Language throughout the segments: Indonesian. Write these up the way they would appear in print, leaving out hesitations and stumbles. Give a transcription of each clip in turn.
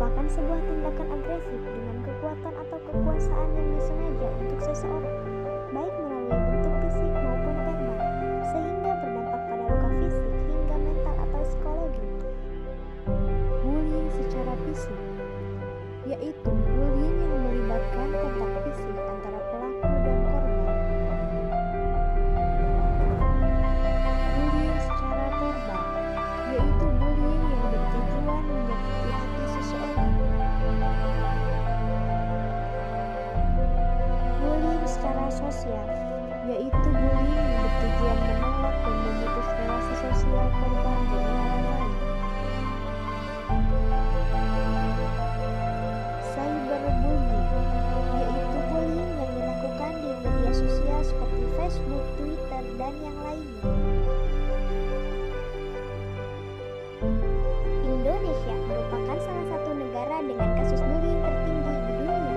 merupakan sebuah tindakan agresif dengan kekuatan atau kekuasaan yang disengaja untuk seseorang, baik melalui bentuk fisik maupun verbal, sehingga berdampak pada luka fisik hingga mental atau psikologi. Bullying secara fisik, yaitu bullying yang melibatkan kontak fisik antara pelaku dan korban. Bullying secara verbal, yaitu bullying yang bertujuan menyakiti hati seseorang. Bullying secara sosial, yaitu bullying yang bertujuan menolak dan memutus relasi sosial korban dengan orang lain. Cyberbullying, yaitu bullying yang dilakukan di media sosial seperti Facebook, Twitter, dan yang lainnya. Indonesia merupakan salah satu negara dengan kasus bullying tertinggi di dunia.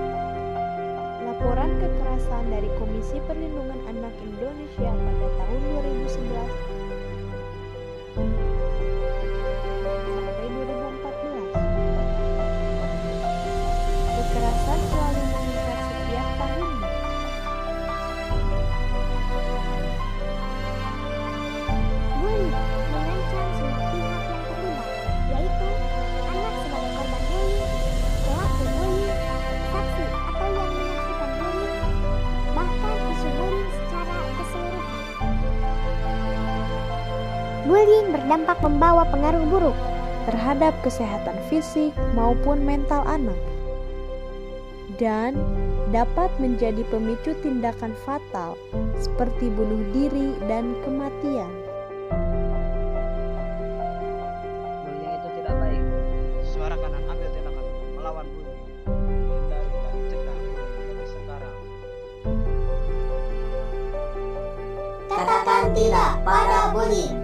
Laporan kekerasan dari Komisi Perlindungan Anak Indonesia pada tahun 2011 sampai 2014. Kekerasan selalu meningkat setiap tahunnya. Bullying mengancam semua pihak yang terlibat, yaitu anak sebagai korban bullying, pelaku bullying, saksi atau yang menyaksikan bullying, bahkan isu bullying secara keseluruhan. Bullying berdampak membawa pengaruh buruk terhadap kesehatan fisik maupun mental anak, dan dapat menjadi pemicu tindakan fatal seperti bunuh diri dan kematian. Bullying itu tidak baik. Suarakan dan ambil tindakan untuk melawan bullying. Hindari dan cegah bullying dari sekarang. Katakan tidak pada bullying.